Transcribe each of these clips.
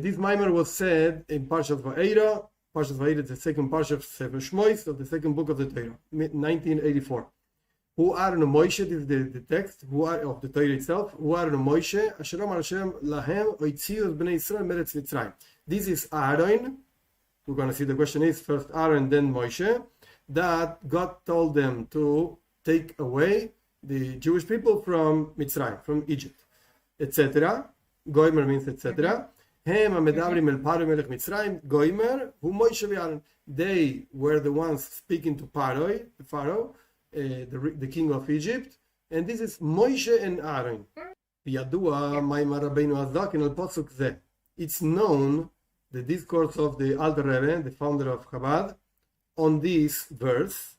This mimer was said in Parshat Va'era. Parshat Va'era is the second Parshat of Sefer Shmois of the second book of the Torah, 1984. Who are no Moshe? This is the text. Who are of the Torah itself? Who are no Moshe? Asher amar Hashem lahem oitziu b'nei Yisrael meretz Mitzrayim. This is Aaron. We're going to see the question is first Aaron, then Moshe. That God told them to take away the Jewish people from Mitzrayim, from Egypt, etc. Goimer means etc. Hem amedavrim el Paro melech Mitzrayim. Goimer hu Moshe v'Aaron. They were the ones speaking to Pharaoh, the king of Egypt, and this is Moshe and Aaron. It's known the discourse of the Alter Rebbe, the founder of Chabad, on this verse,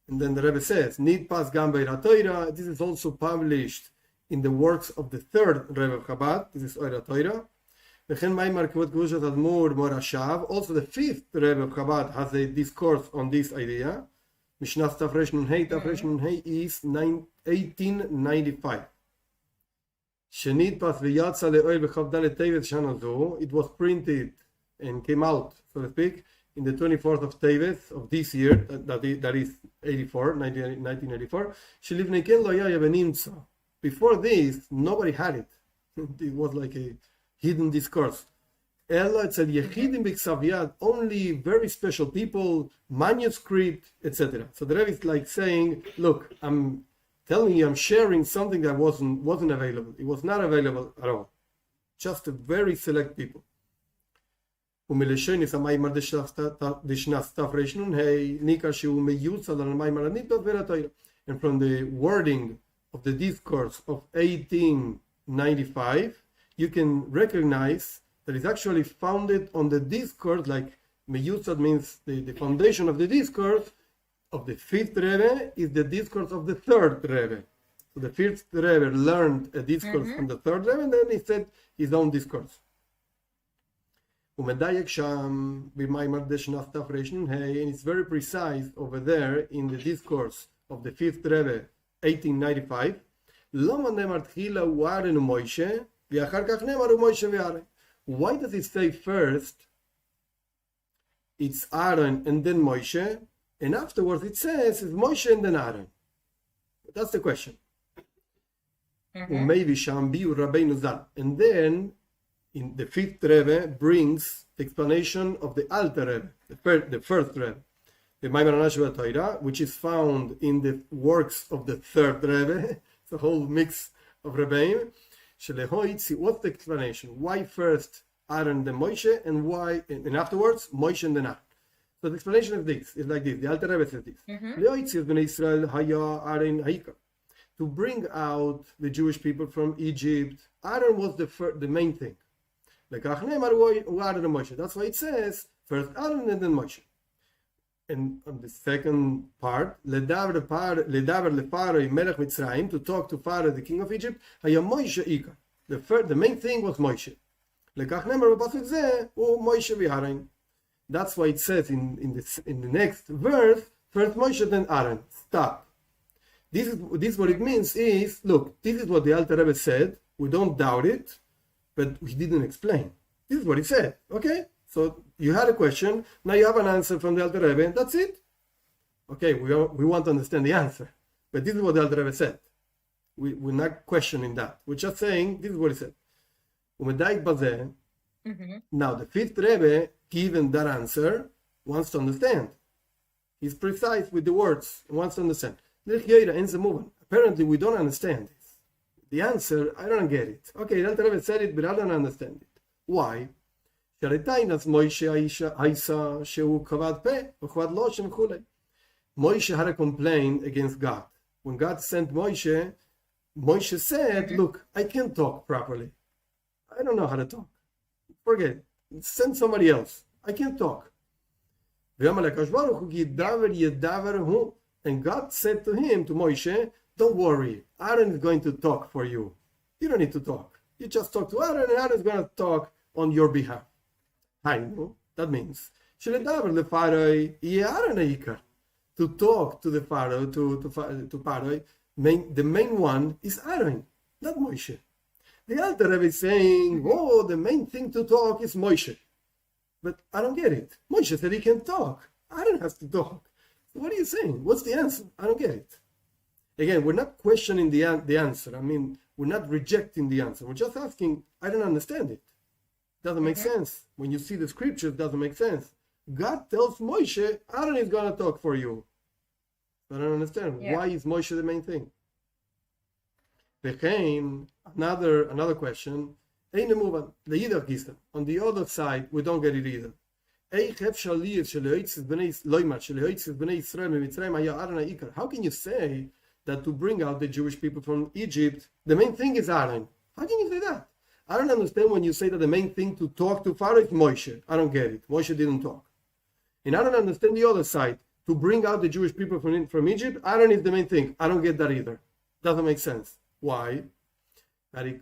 and then the Rebbe says, "Nid pas gam be'ira Torah." This is also published in the works of the third Rebbe of Chabad. This is Oira Torah. Also, the fifth Rebbe of Chabad has a discourse on this idea. Mishnah Tafresh Nun Hey is 1895. It was printed and came out, so to speak, in the 24th of Tevet of this year, that is 1984. Before this, nobody had it. It was like a hidden discourse. Only very special people, manuscript, etc. So the Rebbe is like saying, look, I'm telling you, I'm sharing something that wasn't available. It was not available at all. Just a very select people. And from the wording of the discourse of 1895, you can recognize that it's actually founded on the discourse, like meyutzad means the foundation of the discourse of the fifth Rebbe is the discourse of the third Rebbe. So the fifth Rebbe learned a discourse from the third Rebbe, and then he said his own discourse. And it's very precise over there in the discourse of the fifth Rebbe, 1895. Why does it say first it's Aaron and then Moshe, and afterwards it says it's Moshe and then Aaron? That's the question. And then in the fifth Rebbe brings the explanation of the Alter Rebbe, the first Rebbe, the Maimar Anashua Torah, which is found in the works of the third Rebbe. It's a whole mix of Rebbeim. What's the explanation? Why first Aaron then Moshe, and why and afterwards Moshe and then Aaron? So the explanation is this. It's like this. The Alter Rebbe says this. To bring out the Jewish people from Egypt, Aaron was the main thing. That's why it says first Aaron and then Moshe. And on the second part, to talk to Pharaoh, the king of Egypt, the main thing was Moshe. That's why it says in the next verse, first Moshe, then Aaron. Stop. This is what it means is, look, this is what the Alter Rebbe said. We don't doubt it, but we didn't explain. This is what he said. Okay? So you had a question, now you have an answer from the Alter Rebbe, and that's it. Okay, we want to understand the answer. But this is what the Alter Rebbe said. We're not questioning that. We're just saying, this is what he said. Now, the fifth Rebbe, given that answer, wants to understand. He's precise with the words, and wants to understand. Apparently, we don't understand this. The answer, I don't get it. Okay, the Alter Rebbe said it, but I don't understand it. Why? Moshe had a complaint against God. When God sent Moshe, Moshe said, look, I can't talk properly. I don't know how to talk. Forget it. Send somebody else. I can't talk. And God said to him, to Moshe, don't worry, Aaron is going to talk for you. You don't need to talk. You just talk to Aaron, and Aaron is going to talk on your behalf. That means to talk to the Pharaoh, to Pharaoh, the main one is Aaron, not Moshe. The Alter Rebbe is saying, oh, the main thing to talk is Moshe. But I don't get it. Moshe said he can talk. I don't have to talk. What are you saying? What's the answer? I don't get it. Again, we're not questioning the answer. I mean, we're not rejecting the answer. We're just asking, I don't understand it. Doesn't make sense. When you see the scriptures, it doesn't make sense. God tells Moshe, Aaron is going to talk for you. I don't understand. Why is Moshe the main thing? Another question. On the other side, we don't get it either. How can you say that to bring out the Jewish people from Egypt, the main thing is Aaron? How can you say that? I don't understand when you say that the main thing to talk to Pharaoh is Moshe. I don't get it. Moshe didn't talk. And I don't understand the other side. To bring out the Jewish people from Egypt, Aaron is the main thing. I don't get that either. Doesn't make sense. Why? The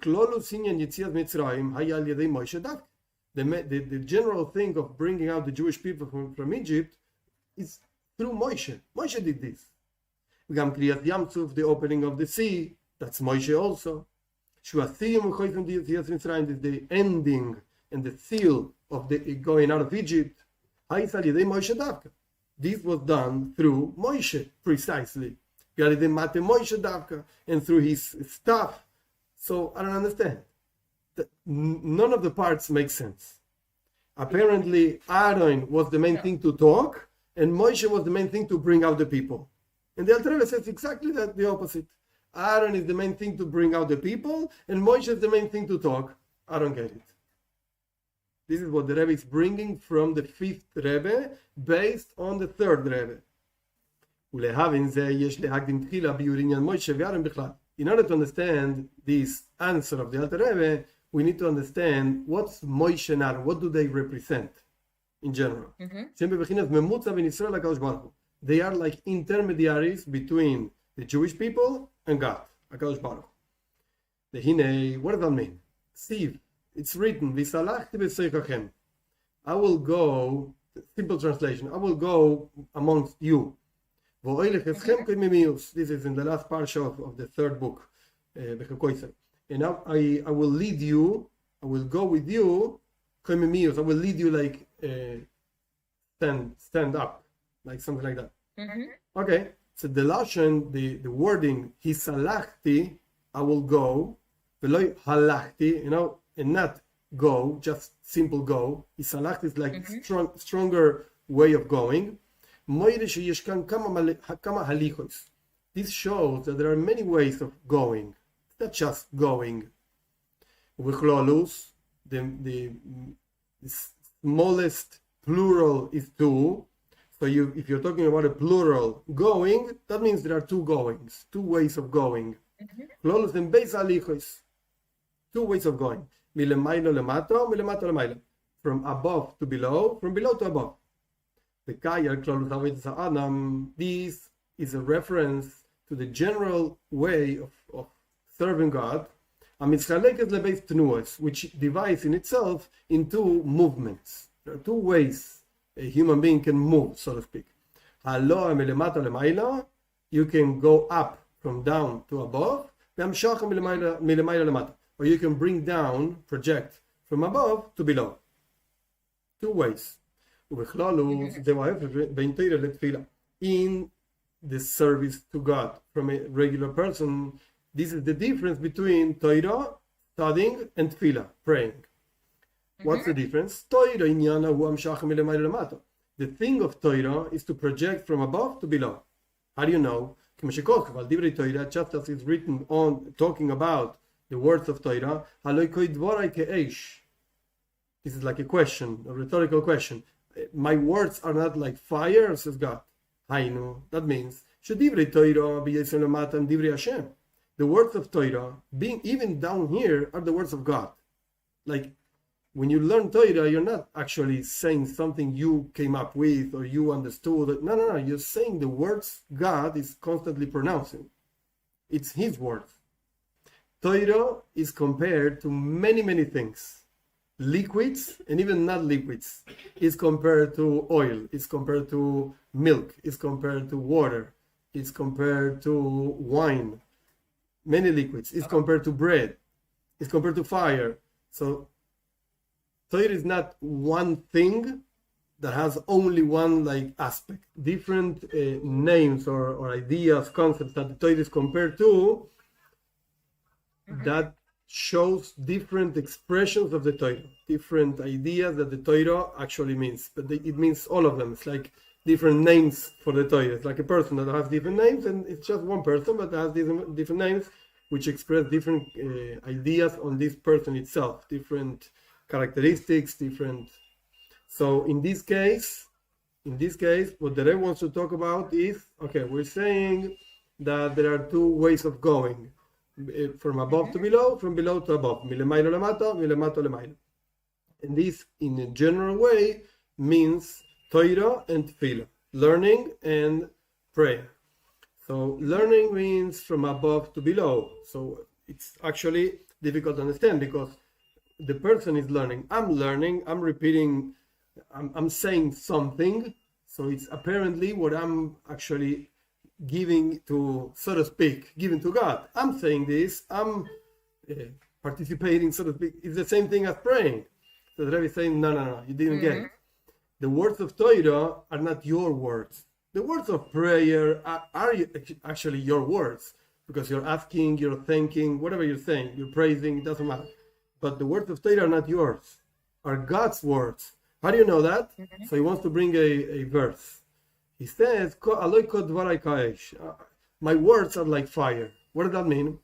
general thing of bringing out the Jewish people from Egypt is through Moshe. Moshe did this. The opening of the sea, that's Moshe also. The ending and the seal of the going out of Egypt. This was done through Moshe, precisely. And through his staff. So I don't understand. None of the parts make sense. Apparently, Aaron was the main thing to talk, and Moshe was the main thing to bring out the people. And the Alter Rebbe says exactly that, the opposite. Aaron is the main thing to bring out the people, and Moshe is the main thing to talk. I don't get it. This is what the Rebbe is bringing from the fifth Rebbe, based on the third Rebbe. In order to understand this answer of the Alter Rebbe, we need to understand what's Moshe and Aaron. What do they represent in general? They are like intermediaries between the Jewish people and God. What does that mean? See, it's written, I will go, simple translation, I will go amongst you. This is in the last parsha of the third book. And I will lead you, I will go with you, I will lead you like stand up, like something like that. Okay, so the Lashon, the wording, hisalachti, I will go, veloy halachti, and not go, just simple go. Hisalachti is like stronger way of going. This shows that there are many ways of going. It's not just going. The smallest plural is two. So if you're talking about a plural going, that means there are two goings, two ways of going. Two ways of going. From above to below, from below to above. This is a reference to the general way of serving God, which divides in itself into movements. There are two ways a human being can move, so to speak. You can go up from down to above, or you can bring down, project from above to below. Two ways. In the service to God from a regular person, this is the difference between Torah, studying, and Tefillah, praying. What's the difference? The thing of Torah is to project from above to below. How do you know? Just as it's written on talking about the words of Torah, this is like a question, a rhetorical question. My words are not like fire, says God. That means the words of Torah, being even down here, are the words of God. Like when you learn Torah, you're not actually saying something you came up with or you understood. No. You're saying the words God is constantly pronouncing. It's His words. Torah is compared to many, many things. Liquids and even not liquids. Is compared to oil. It's compared to milk. It's compared to water. It's compared to wine. Many liquids. It's compared to bread. is compared to fire. So Torah is not one thing that has only one like aspect. Different names or ideas, concepts that the Torah is compared to, that shows different expressions of the Torah, different ideas that the Torah actually means. But it means all of them. It's like different names for the Torah. It's like a person that has different names, and it's just one person, but has different names which express different ideas on this person itself, different characteristics, different. So in this case, what the Rebbe wants to talk about is, okay, we're saying that there are two ways of going, from above to below, from below to above, milemailo lemata, milemato lemailo. And this, in a general way, means Torah and Tefillah, learning and prayer. So learning means from above to below. So it's actually difficult to understand because the person is learning, I'm repeating, I'm saying something. So it's apparently what I'm actually giving to, so to speak, giving to God. I'm saying this, I'm participating, so to speak. It's the same thing as praying. So the Rebbe is saying, no, you didn't get it. The words of Torah are not your words. The words of prayer are actually your words, because you're asking, you're thanking, whatever you're saying, you're praising, it doesn't matter. But the words of Torah are not yours, are God's words. How do you know that? So he wants to bring a verse. He says, my words are like fire. What does that mean?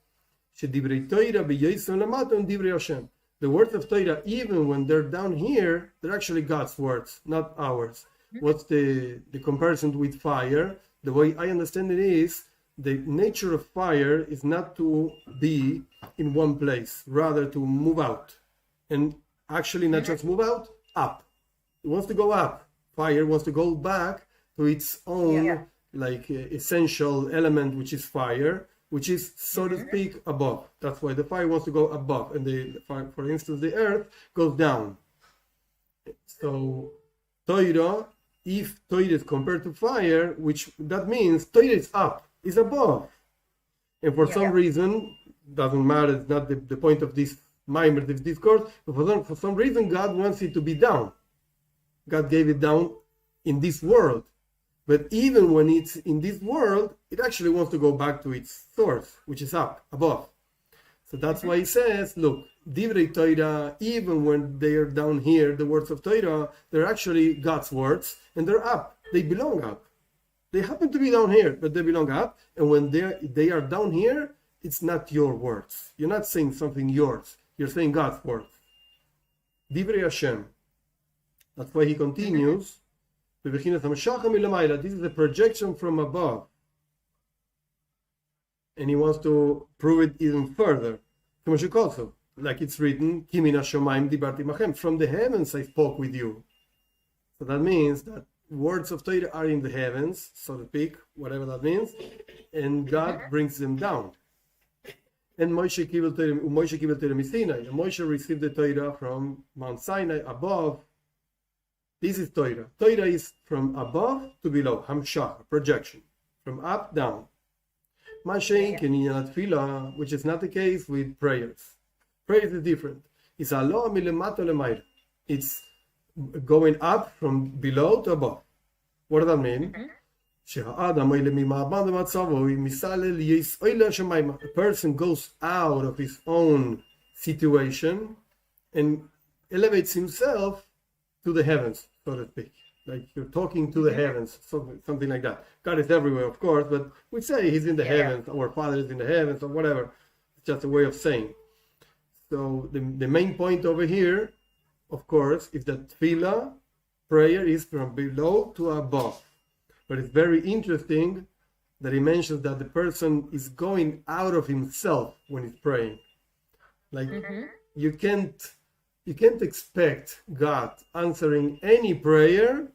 The words of Torah, even when they're down here, they're actually God's words, not ours. What's the comparison with fire? The way I understand it is, the nature of fire is not to be in one place, rather to move out. And actually not just move out, up. It wants to go up. Fire wants to go back to its own essential element, which is fire, which is, so to speak, above. That's why the fire wants to go above, and the fire, for instance, the earth goes down. So Torah, if Torah is compared to fire, which that means Torah is up, is above. And for some reason, doesn't matter, it's not the point of this mimer, this discourse, but for some reason God wants it to be down. God gave it down in this world. But even when it's in this world, it actually wants to go back to its source, which is up, above. So that's why he says, look, Divrei Torah, even when they are down here, the words of Torah, they're actually God's words, and they're up. They belong up. They happen to be down here, but they belong up. And when they are down here, it's not your words. You're not saying something yours. You're saying God's words. Divrei Hashem. That's why he continues. This is a projection from above. And he wants to prove it even further. Like it's written, from the heavens I spoke with you. So that means that words of Torah are in the heavens, so to speak, whatever that means, and God brings them down. And Moshe received the Torah from Mount Sinai above. This is Torah. Torah is from above to below, hamshach, projection, from up down. Which is not the case with prayers. Prayers is different. It's going up from below to above. What does that mean? A person goes out of his own situation and elevates himself to the heavens, so to speak. Like you're talking to the heavens, something like that. God is everywhere, of course, but we say he's in the heavens, our Father is in the heavens, or whatever. It's just a way of saying. So the main point over here, of course, is that tefillah, prayer, is from below to above. But it's very interesting that he mentions that the person is going out of himself when he's praying. Like you can't expect God answering any prayer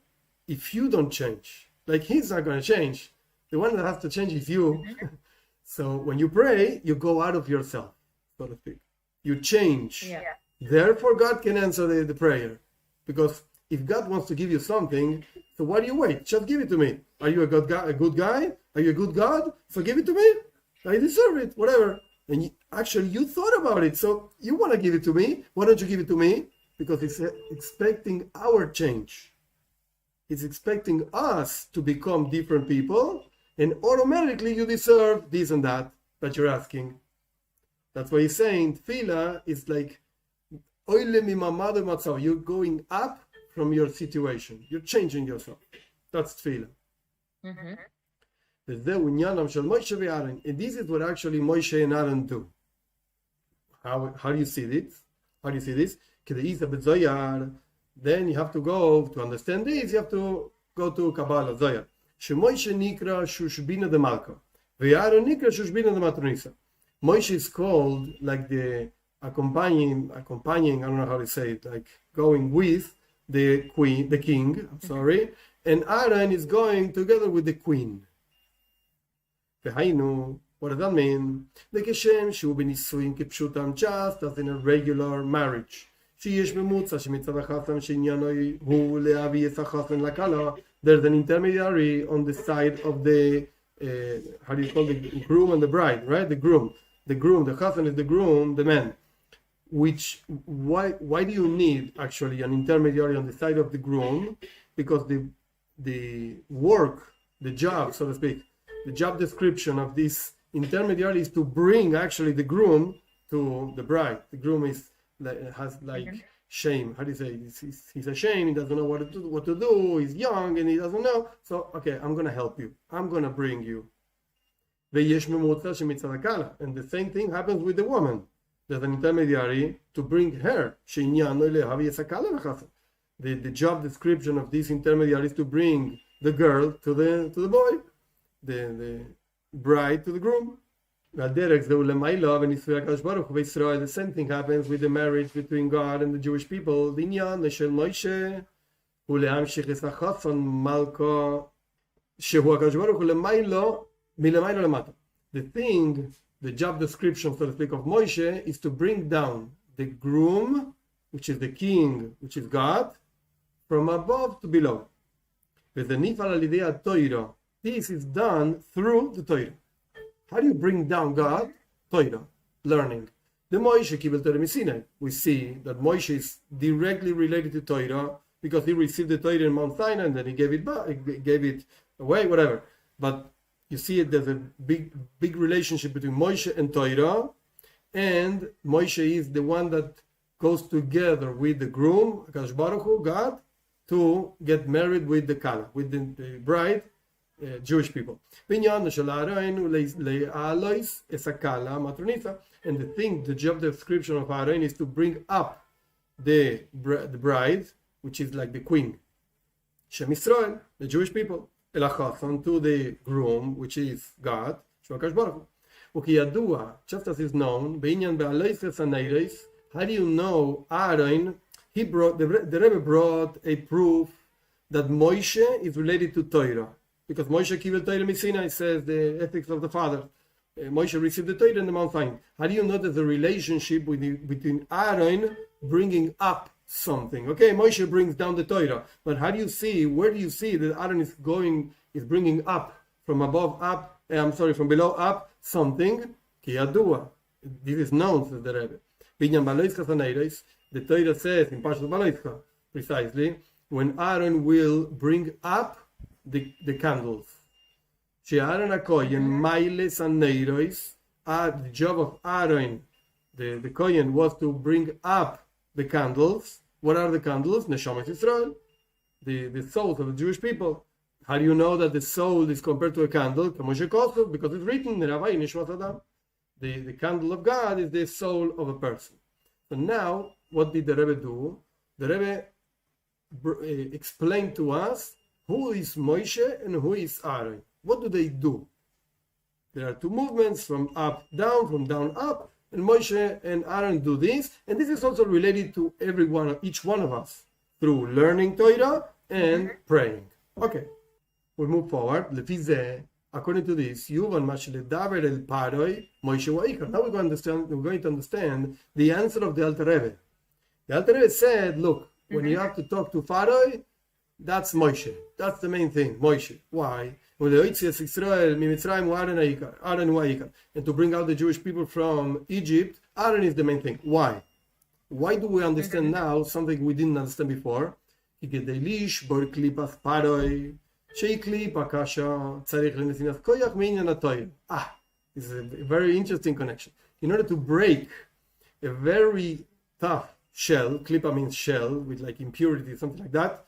if you don't change. Like he's not going to change. The one that has to change is you. So when you pray, you go out of yourself, so to speak. You change. Yeah. Therefore, God can answer the prayer. Because if God wants to give you something, so why do you wait? Just give it to me. Are you a good guy? Are you a good God? So give it to me. I deserve it. Whatever. And actually, you thought about it, so you want to give it to me. Why don't you give it to me? Because it's expecting our change. It's expecting us to become different people, and automatically you deserve this and that you're asking. That's why he's saying tefillah is like you're going up from your situation. You're changing yourself. That's tefillah. Mm-hmm. And this is what actually Moshe and Aaron do. How do you see this? How do you see this? Then you have to go to understand this. You have to go to Kabbalah Zoyar. Moshe nikra Shushbina de Malka, ve'Aaron nikra Shushbina de Matronisa. Moshe is called like the accompanying. I don't know how to say it. Like going with the queen, the king. I'm sorry, and Aaron is going together with the queen. What does that mean? The Keshem Shu Benisuin Kipshutam, just as in a regular marriage. There's an intermediary on the side of the how do you call the groom and the bride, right? The groom, the chassan is the groom, the man. Which why do you need actually an intermediary on the side of the groom? Because the work, the job, so to speak, the job description of this intermediary is to bring actually the groom to the bride. The groom has shame. How do you say? He's ashamed. He doesn't know what to do. He's young and he doesn't know. So okay, I'm gonna help you. I'm gonna bring you. And the same thing happens with the woman. There's an intermediary to bring her. The job description of this intermediary is to bring the girl to the boy, the bride to the groom. The same thing happens with the marriage between God and the Jewish people. The job description, so to speak, of Moshe is to bring down the groom, which is the king, which is God, from above to below. This is done through the Torah. How do you bring down God? Torah, learning. The Moshe Kibel Torah Misinai. We see that Moshe is directly related to Torah because he received the Torah in Mount Sinai and then he gave it back, gave it away, whatever. But you see there's a big relationship between Moshe and Torah, and Moshe is the one that goes together with the groom, Akash Baruch Hu, God, to get married with the Kala, with the bride, Jewish people. And the job description of Aaron is to bring up the bride, which is like the queen, Shem Israel, the Jewish people, to the groom, which is God, just as is known, how do you know Aaron? The Rebbe brought a proof that Moshe is related to Torah. Because Moshe Kibel Torah Misinai says the ethics of the father. Moshe received the Torah in the Mount Sinai. How do you know that the relationship between Aaron bringing up something? Okay, Moshe brings down the Torah, but how do you see? Where do you see that Aaron is bringing up from above up? From below up something? Kiyadua. This is known, says the Rebbe. The Torah says in Parshat Baloischa precisely when Aaron will bring up the candles. The job of Aaron, the Kohen, was to bring up the candles. What are the candles? Neshamas Yisrael, the souls of the Jewish people. How do you know that the soul is compared to a candle? Because it's written, the candle of God is the soul of a person. So now, what did the Rebbe do? The Rebbe explained to us who is Moshe and who is Aaron. What do they do? There are two movements, from up down, from down up, and Moshe and Aaron do this, and this is also related to each one of us, through learning Torah and praying. Okay, we move forward. According to this, now we're going to understand the answer of the Alter Rebbe. The Alter Rebbe said, look, when you have to talk to Pharaoh, That's Moshe. That's the main thing, Moshe. Why? And to bring out the Jewish people from Egypt, Aaron is the main thing. Why? Why do we understand now something we didn't understand before? This is a very interesting connection. In order to break a very tough shell, klipa means shell, with like impurity, something like that,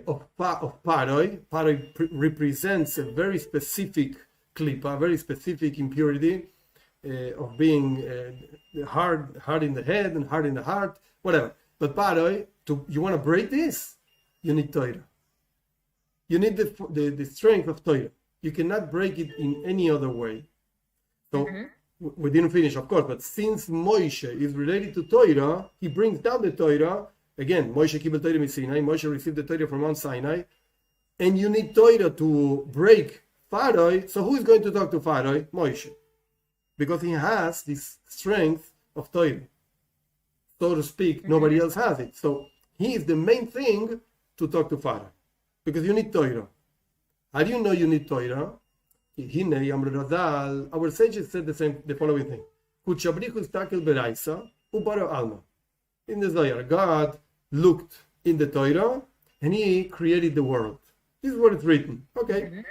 of paroi. Paroi represents a very specific klipa, very specific impurity of being hard in the head and hard in the heart, whatever. But paroi, you want to break this, you need Torah. You need the strength of Torah. You cannot break it in any other way. So we didn't finish, of course, but since Moshe is related to Torah, he brings down the Torah. Again, Moshe kibel Torah Sinai. Moshe received the Torah from Mount Sinai, and you need Torah to break Pharaoh. So who is going to talk to Pharaoh? Moshe, because he has this strength of Torah, so to speak. Nobody else has it. So he is the main thing to talk to Pharaoh, because you need Torah. How do you know you need Torah? Our sages said the following thing. In the Zohar, God looked in the Torah and he created the world. This is what it's written. Okay.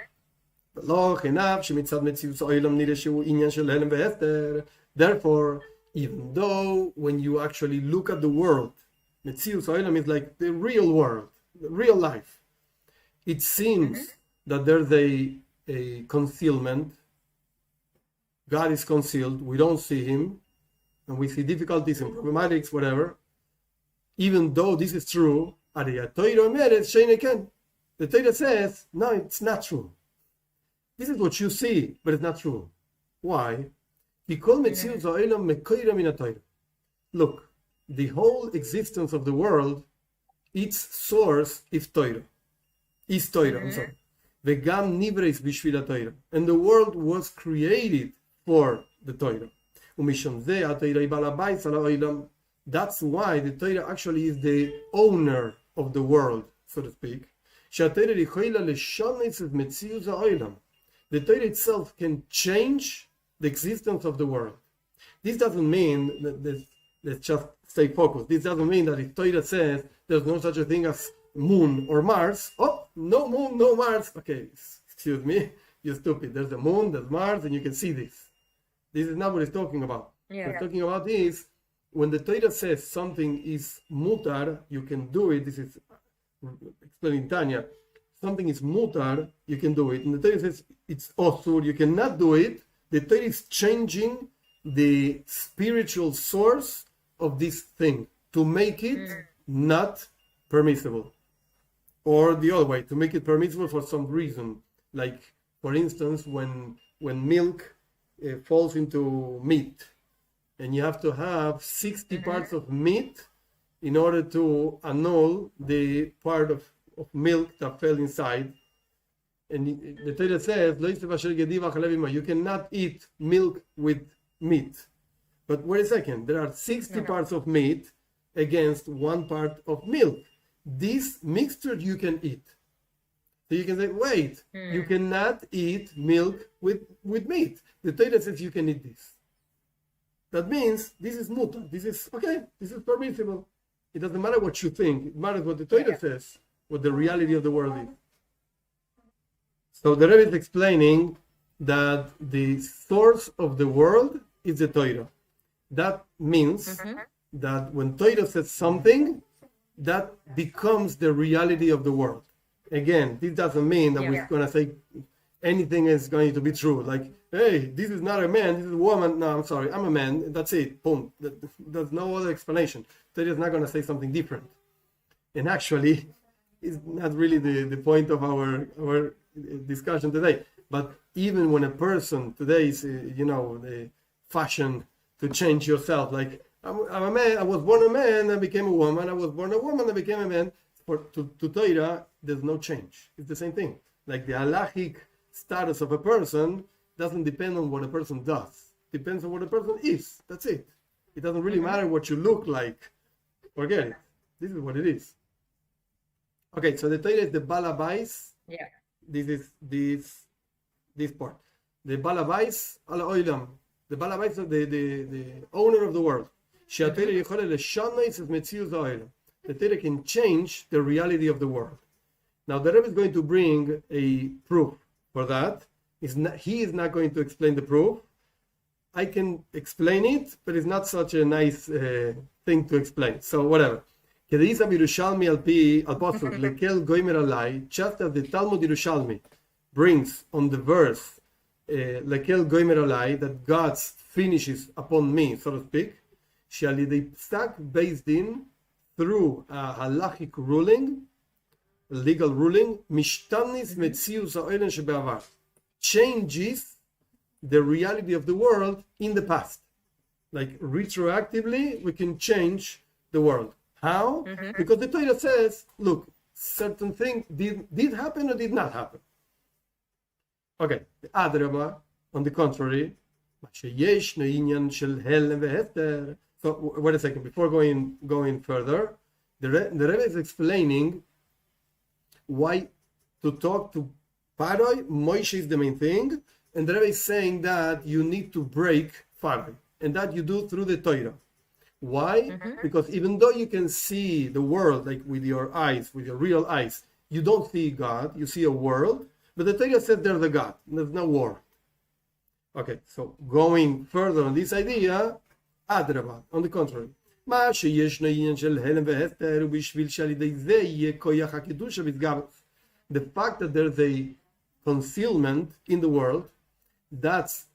Therefore, even though when you actually look at the world, Metzius Olam is like the real world, the real life, it seems that there's a concealment. God is concealed. We don't see him. And we see difficulties and problematics, whatever. Even though this is true, the Torah says, no, it's not true. This is what you see, but it's not true. Why? Look, the whole existence of the world, its source is Torah. I'm sorry. And the world was created for the Torah. That's why the Torah actually is the owner of the world, so to speak. The Torah itself can change the existence of the world. This doesn't mean that, let's just stay focused. This doesn't mean that if Torah says there's no such a thing as moon or Mars, oh, no moon, no Mars. Okay, excuse me, you're stupid. There's a moon, there's Mars, and you can see this. This is not what it's talking about. Yeah. What it's talking about is when the Torah says something is mutar, you can do it. This is explaining Tanya. Something is mutar, you can do it. And the Torah says it's osur, you cannot do it. The Torah is changing the spiritual source of this thing to make it not permissible. Or the other way, to make it permissible for some reason. Like, for instance, when milk falls into meat, and you have to have 60 parts of meat in order to annul the part of milk that fell inside. And the Torah says, you cannot eat milk with meat. But wait a second, there are 60 parts of meat against 1 part of milk. This mixture you can eat. So you can say, wait, you cannot eat milk with meat. The Torah says you can eat this. That means this is muta. This is okay. This is permissible. It doesn't matter what you think. It matters what the Torah says, what the reality of the world is. So the Rebbe is explaining that the source of the world is the Torah. That means that when Torah says something, that becomes the reality of the world. Again, this doesn't mean that we're going to say anything is going to be true. Like, hey, this is not a man, this is a woman. No, I'm sorry, I'm a man. That's it. Boom. There's no other explanation. Torah is not going to say something different. And actually, it's not really the point of our discussion today. But even when a person today is, the fashion to change yourself, like, I'm a man, I was born a man, I became a woman, I was born a woman, I became a man. To Torah, there's no change. It's the same thing. Like the halachic status of a person doesn't depend on what a person does. It depends on what a person is. That's it. It doesn't really matter what you look like. Forget it. This is what it is. Okay, so the Torah is the balabais. Yeah. This is this part. The balabais al oilam. The balabais of the owner of the world. The Torah can change the reality of the world. Now the Rebbe is going to bring a proof for that. He is not going to explain the proof. I can explain it, but it's not such a nice thing to explain. So whatever. Just as the Talmud Yerushalmi brings on the verse Lekel Goymer Alai, that God finishes upon me, so to speak, based in through a halachic ruling, a legal ruling, Mishtanis Metzius Ha'olen Shebe'avar, changes the reality of the world in the past. Like retroactively, we can change the world. How? Because the Torah says, look, certain thing did happen or did not happen. Okay, the Adraba, on the contrary, so wait a second, before going further, the Rebbe is explaining why to talk to Paroi, Moshe is the main thing, and the Rebbe is saying that you need to break Paroi, and that you do through the Torah. Why? Because even though you can see the world like with your eyes, with your real eyes, you don't see God, you see a world, but the Torah says there's a God, there's no world. Okay, so going further on this idea, Adrabah, on the contrary. The fact that there's a concealment in the world, that's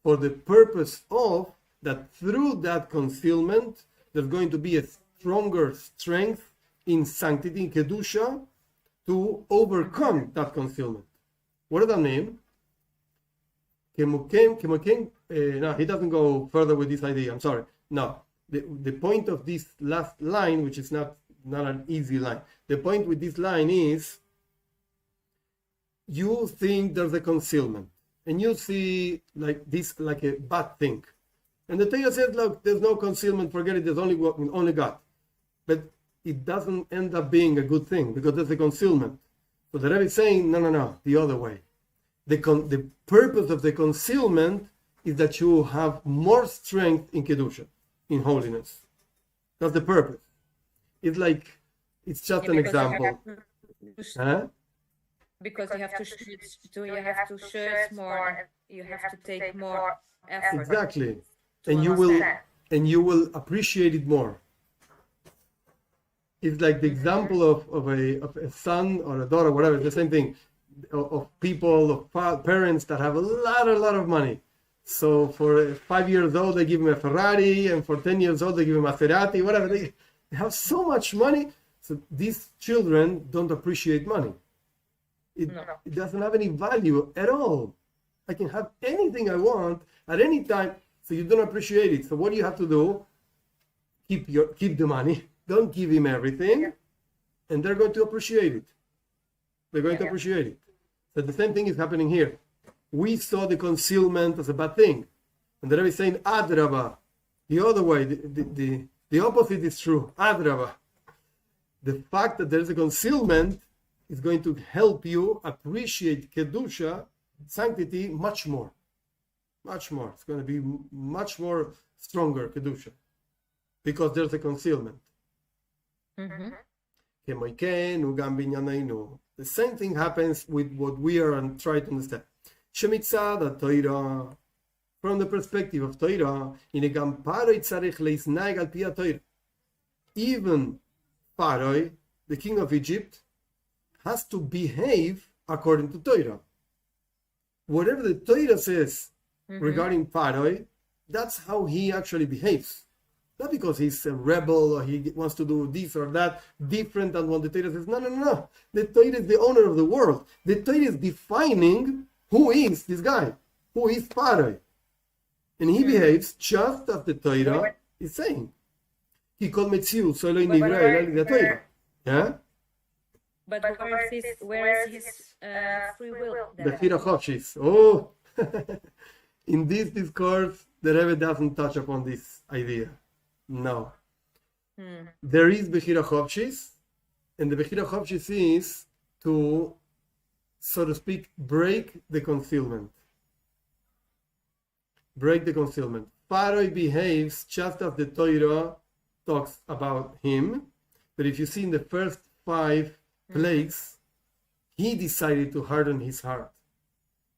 for the purpose of that through that concealment, there's going to be a stronger strength in sanctity, in Kedusha, to overcome that concealment. What does that mean? No, he doesn't go further with this idea. I'm sorry. No, the point of this last line, which is not an easy line, the point with this line is you think there's a concealment and you see like this like a bad thing. And the Torah says, look, there's no concealment, forget it, there's only God. But it doesn't end up being a good thing because there's a concealment. So the Rebbe is saying, no, the other way. The purpose of the concealment is that you have more strength in Kedusha, in holiness. That's the purpose. It's like, it's just an example. Because you have to share more, you have to take more effort. Exactly. And you will appreciate it more. It's like the example of a son or a daughter, whatever, the same thing, of people, of parents that have a lot of money. So for 5 years old, they give him a Ferrari, and for 10 years old, they give him a Maserati, whatever. They have so much money. So these children don't appreciate money. It doesn't have any value at all. I can have anything I want at any time. So you don't appreciate it. So what do you have to do? Keep the money. Don't give him everything, and they're going to appreciate it. They're going to appreciate it. So the same thing is happening here. We saw the concealment as a bad thing, and the Rebbe is saying Adrabah, the other way. The opposite is true. Adrabah. The fact that there's a concealment is going to help you appreciate Kedusha, sanctity, much more. Much more. It's going to be much more stronger, Kedusha, because there's a concealment. The same thing happens with what we are trying to understand. Shemitzad Torah, from the perspective of Torah, even Pharaoh, the king of Egypt, has to behave according to Torah. Whatever the Torah says regarding Pharaoh, that's how he actually behaves. Not because he's a rebel or he wants to do this or that different than what the Torah says. No. The Torah is the owner of the world. The Torah is defining who is this guy, who is Pharaoh. And he behaves just as the Torah is saying. He called Metziu, so the Torah. Yeah? But where is his free will? The Bechira Chofshis. Oh! In this discourse, the Rebbe doesn't touch upon this idea. No. There is Bechira Chofshis, And the Bechira Chofshis is to, so to speak, break the concealment. Break the concealment. Pharaoh behaves just as the Torah talks about him. But if you see in the first 5 plagues, he decided to harden his heart.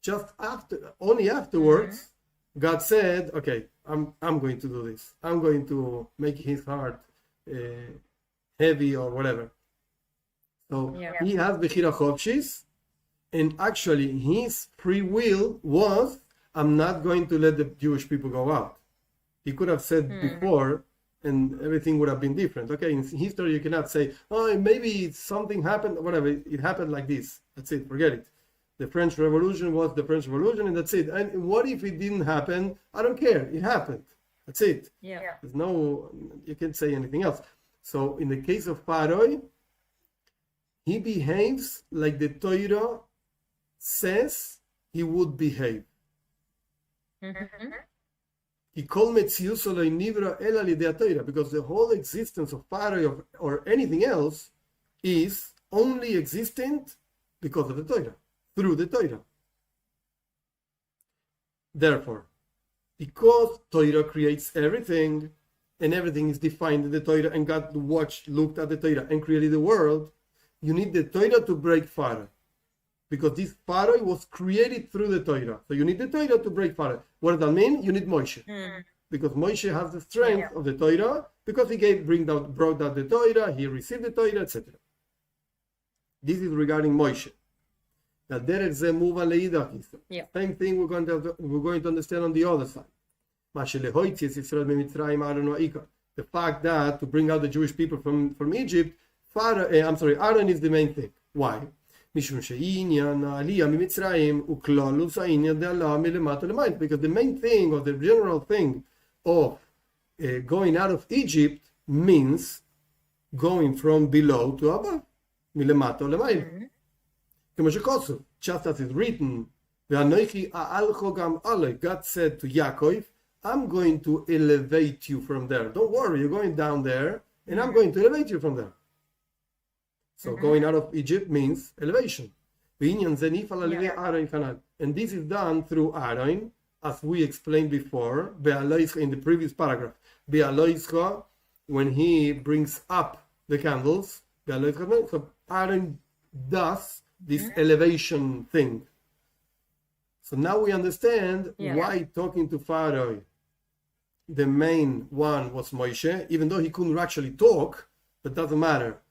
Just only afterwards, God said, okay, I'm going to do this. I'm going to make his heart heavy or whatever. So he has Bechira Chofshis, and actually his free will was, I'm not going to let the Jewish people go out. He could have said before, and everything would have been different. Okay, in history you cannot say, oh, maybe something happened, whatever. It happened like this. That's it. Forget it. The French Revolution was the French Revolution, and that's it. And what if it didn't happen? I don't care. It happened. That's it. Yeah. There's no, you can't say anything else. So in the case of Pharaoh, he behaves like the Torah says he would behave. He called Metzius Oloi Nivra Ela Lidei Torah, because the whole existence of Pharaoh or anything else is only existent because of the Torah, through the Torah. Therefore, because Torah creates everything, and everything is defined in the Torah, and God looked at the Torah and created the world, you need the Torah to break Pharaoh. Because this Pharaoh was created through the Torah. So you need the Torah to break Pharaoh. What does that mean? You need Moshe. Because Moshe has the strength of the Torah, because he brought out the Torah, he received the Torah, etc. This is regarding Moshe. Now, same thing we're going to understand on the other side. The fact that to bring out the Jewish people from Egypt, Aaron is the main thing. Why? Because the main thing, or the general thing of going out of Egypt means going from below to above. Just as it's written, God said to Yaakov, I'm going to elevate you from there. Don't worry, you're going down there, and I'm going to elevate you from there. So going out of Egypt means elevation. And this is done through Aaron, as we explained before, in the previous paragraph. When he brings up the candles, so Aaron does this elevation thing. So now we understand why talking to Pharaoh, the main one was Moshe, even though he couldn't actually talk, but doesn't matter.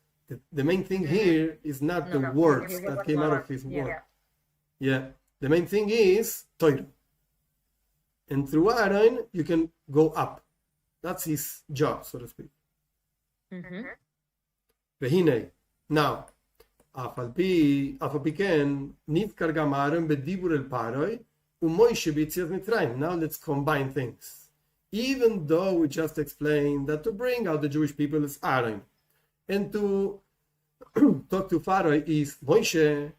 The main thing here is not the words that came out of his word. The main thing is Torah. And through Aaron, you can go up. That's his job, so to speak. Now, now let's combine things. Even though we just explained that to bring out the Jewish people is Aaron, and to talk to Pharaoh is Moshe,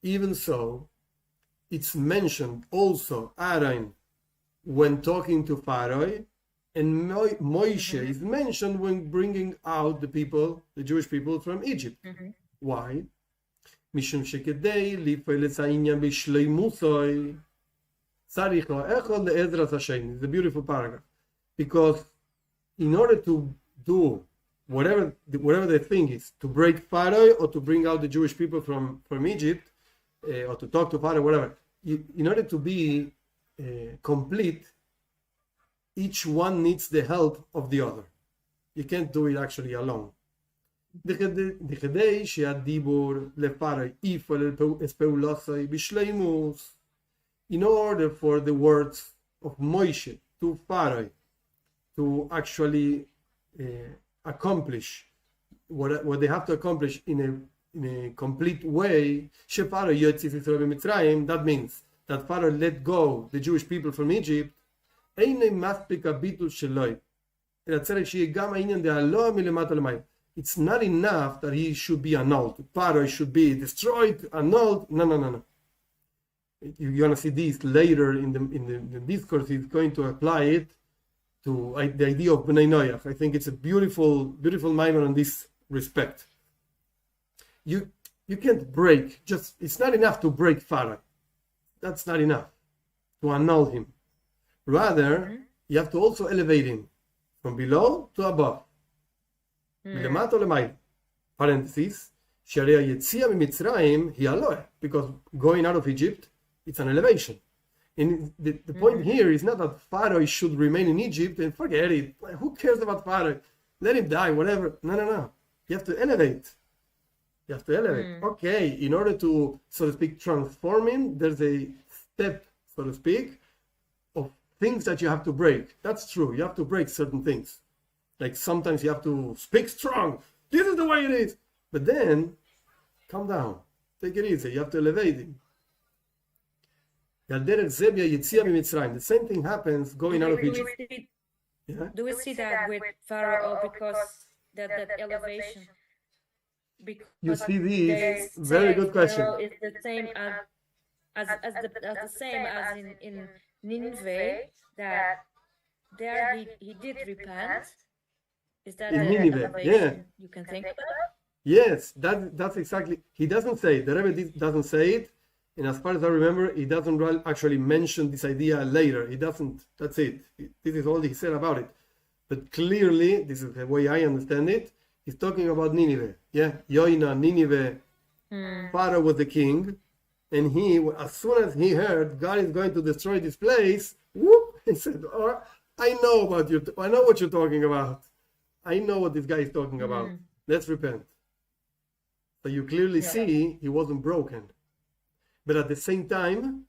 even so, it's mentioned also Aaron when talking to Pharaoh, and Moshe is mentioned when bringing out the people, the Jewish people from Egypt. Why? It's a beautiful paragraph. Because in order to do whatever the thing is, to break Pharaoh or to bring out the Jewish people from Egypt, or to talk to Pharaoh, whatever, in order to be complete, each one needs the help of the other. You can't do it actually alone. In order for the words of Moshe to Pharaoh to actually accomplish what they have to accomplish in a complete way, that means that Pharaoh let go the Jewish people from Egypt. It's not enough that he should be annulled. Pharaoh should be destroyed, annulled. No. You're gonna see this later in the discourse. He's going to apply it to the idea of B'nai Noach. I think it's a beautiful, beautiful mimer on this respect. you can't break. Just it's not enough to break Pharaoh. That's not enough to annul him. Rather, you have to also elevate him from below to above. מלמטה למעלה. Parenthesis. שהרי היציאה ממצרים היא הלואה. Because going out of Egypt, it's an elevation. And the point here is not that Pharaoh should remain in Egypt and forget it. Who cares about Pharaoh? Let him die, whatever. No. You have to elevate. Okay, in order to, so to speak, transform him, there's a step, so to speak, of things that you have to break. That's true. You have to break certain things. Like sometimes you have to speak strong. This is the way it is. But then, calm down. Take it easy. You have to elevate him. The same thing happens going out of Egypt. Do we see that with Pharaoh because that elevation? Because you see these very good question. Pharaoh is the same as the same as in Nineveh, that there he did repent. Is that in Nineveh? Yeah. You can think about it? Yes, that's exactly. He doesn't say it. The Rebbe doesn't say it. And as far as I remember, he doesn't actually mention this idea later. He doesn't. That's it. This is all he said about it. But clearly, this is the way I understand it. He's talking about Nineveh. Yeah, Yoina, Nineveh. Pharaoh was the king, and he, as soon as he heard God is going to destroy this place, whoop, he said, "Oh, I know about you. I know what you're talking about. I know what this guy is talking about. Let's repent." So you clearly see he wasn't broken. But at the same time,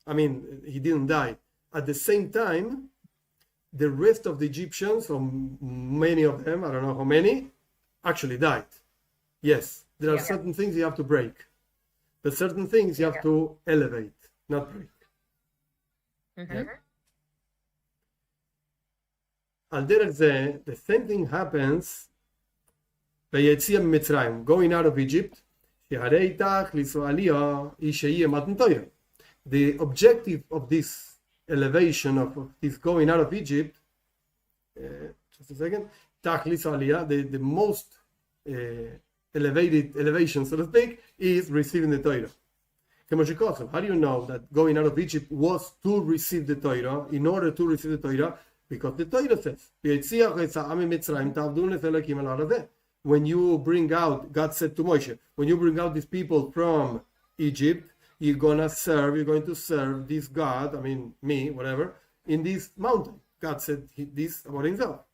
I mean, he didn't die. At the same time, the rest of the Egyptians, or many of them, I don't know how many, actually died. Yes, there are certain things you have to break. But certain things you have to elevate, not break. Al derech zeh, the same thing happens ביציאה ממצרים, going out of Egypt. The objective of this elevation, of this going out of Egypt, just a second, the most elevated elevation, so to speak, is receiving the Torah. How do you know that going out of Egypt was to receive the Torah, in order to receive the Torah? Because the Torah says, when you bring out, God said to Moshe, when you bring out these people from Egypt, you're going to serve this God, I mean, me, whatever, in this mountain. God said this about himself.